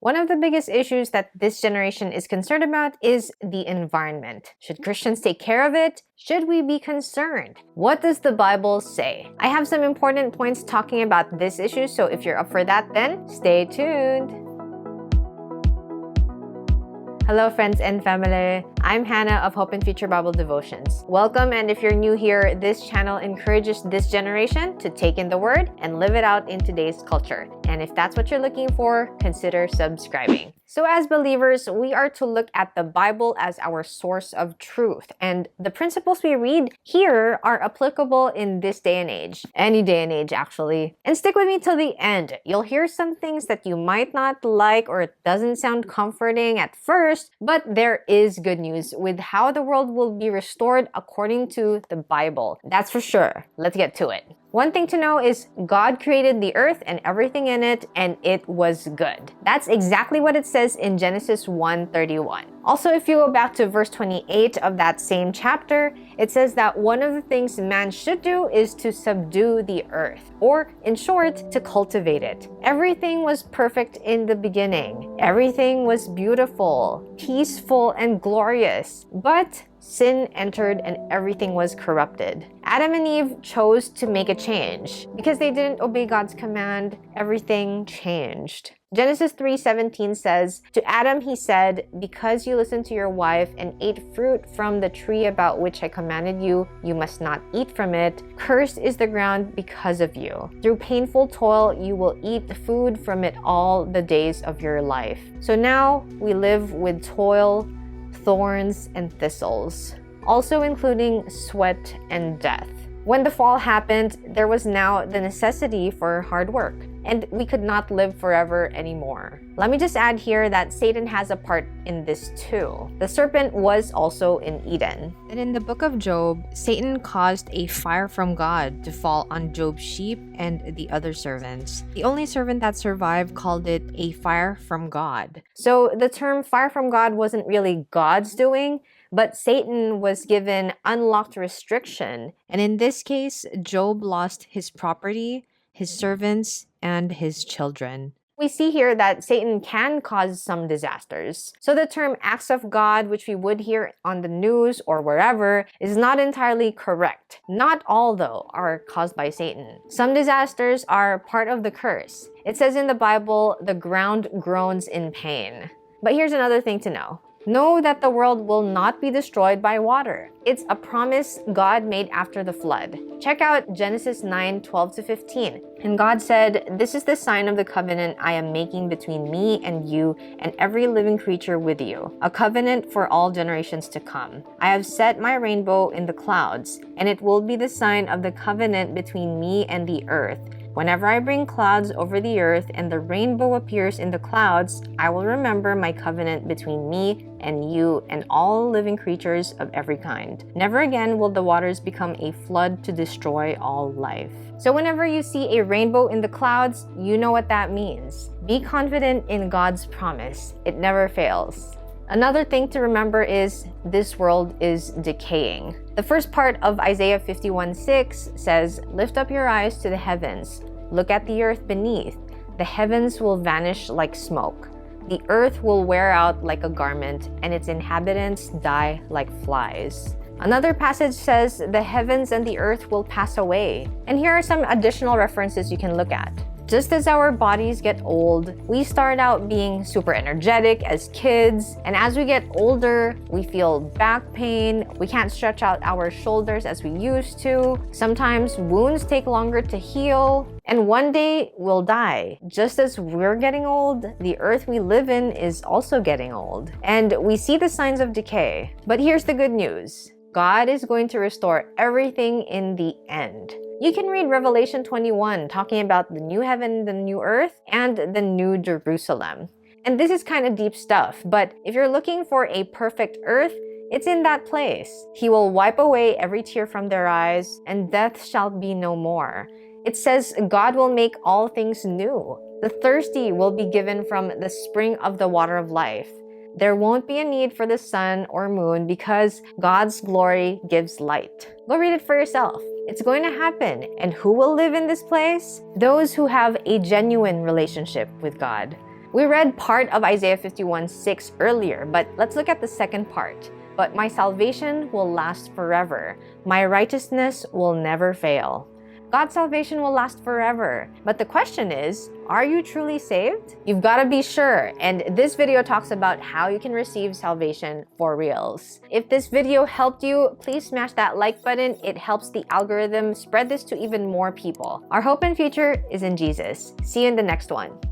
One of the biggest issues that this generation is concerned about is the environment. Should Christians take care of it? Should we be concerned? What does the Bible say? I have some important points talking about this issue, so if you're up for that, then stay tuned. Hello friends and family, I'm Hannah of Hope and Future Bible Devotions. Welcome, and if you're new here, this channel encourages this generation to take in the Word and live it out in today's culture. And if that's what you're looking for, consider subscribing. So as believers, we are to look at the Bible as our source of truth. And the principles we read here are applicable in this day and age. Any day and age, actually. And stick with me till the end. You'll hear some things that you might not like or it doesn't sound comforting at first, but there is good news with how the world will be restored according to the Bible. That's for sure. Let's get to it. One thing to know is God created the earth and everything in it, and it was good. That's exactly what it says in Genesis 1:31. Also, if you go back to verse 28 of that same chapter, it says that one of the things man should do is to subdue the earth, or in short, to cultivate it. Everything was perfect in the beginning. Everything was beautiful, peaceful, and glorious. But sin entered and everything was corrupted. Adam and Eve chose to make a change. Because they didn't obey God's command, everything changed. Genesis 3:17 says, "To Adam he said, because you listened to your wife and ate fruit from the tree about which I commanded you, you must not eat from it. Cursed is the ground because of you. Through painful toil you will eat food from it all the days of your life." So now we live with toil, thorns, and thistles, also including sweat and death. When the fall happened, there was now the necessity for hard work, and we could not live forever anymore. Let me just add here that Satan has a part in this too. The serpent was also in Eden. And in the book of Job, Satan caused a fire from God to fall on Job's sheep and the other servants. The only servant that survived called it a fire from God. So the term fire from God wasn't really God's doing, but Satan was given unlocked restriction. And in this case, Job lost his property, his servants, and his children. We see here that Satan can cause some disasters. So the term acts of God, which we would hear on the news or wherever, is not entirely correct. Not all, though, are caused by Satan. Some disasters are part of the curse. It says in the Bible, the ground groans in pain. But here's another thing to know. Know that the world will not be destroyed by water. It's a promise God made after the flood. Check out Genesis 9:12-15. And God said, "This is the sign of the covenant I am making between me and you and every living creature with you, a covenant for all generations to come. I have set my rainbow in the clouds, and it will be the sign of the covenant between me and the earth. Whenever I bring clouds over the earth and the rainbow appears in the clouds, I will remember my covenant between me and you and all living creatures of every kind. Never again will the waters become a flood to destroy all life." So whenever you see a rainbow in the clouds, you know what that means. Be confident in God's promise. It never fails. Another thing to remember is this world is decaying. The first part of Isaiah 51:6 says, "Lift up your eyes to the heavens. Look at the earth beneath. The heavens will vanish like smoke. The earth will wear out like a garment, and its inhabitants die like flies." Another passage says, "The heavens and the earth will pass away." And here are some additional references you can look at. Just as our bodies get old, we start out being super energetic as kids, and as we get older, we feel back pain, we can't stretch out our shoulders as we used to, sometimes wounds take longer to heal, and one day we'll die. Just as we're getting old, the earth we live in is also getting old, and we see the signs of decay. But here's the good news. God is going to restore everything in the end. You can read Revelation 21 talking about the new heaven, the new earth, and the new Jerusalem. And this is kind of deep stuff, but if you're looking for a perfect earth, it's in that place. He will wipe away every tear from their eyes, and death shall be no more. It says God will make all things new. The thirsty will be given from the spring of the water of life. There won't be a need for the sun or moon because God's glory gives light. Go read it for yourself. It's going to happen. And who will live in this place? Those who have a genuine relationship with God. We read part of Isaiah 51:6 earlier, but let's look at the second part. But my salvation will last forever. My righteousness will never fail. God's salvation will last forever. But the question is, are you truly saved? You've got to be sure. And this video talks about how you can receive salvation for reals. If this video helped you, please smash that like button. It helps the algorithm spread this to even more people. Our hope and future is in Jesus. See you in the next one.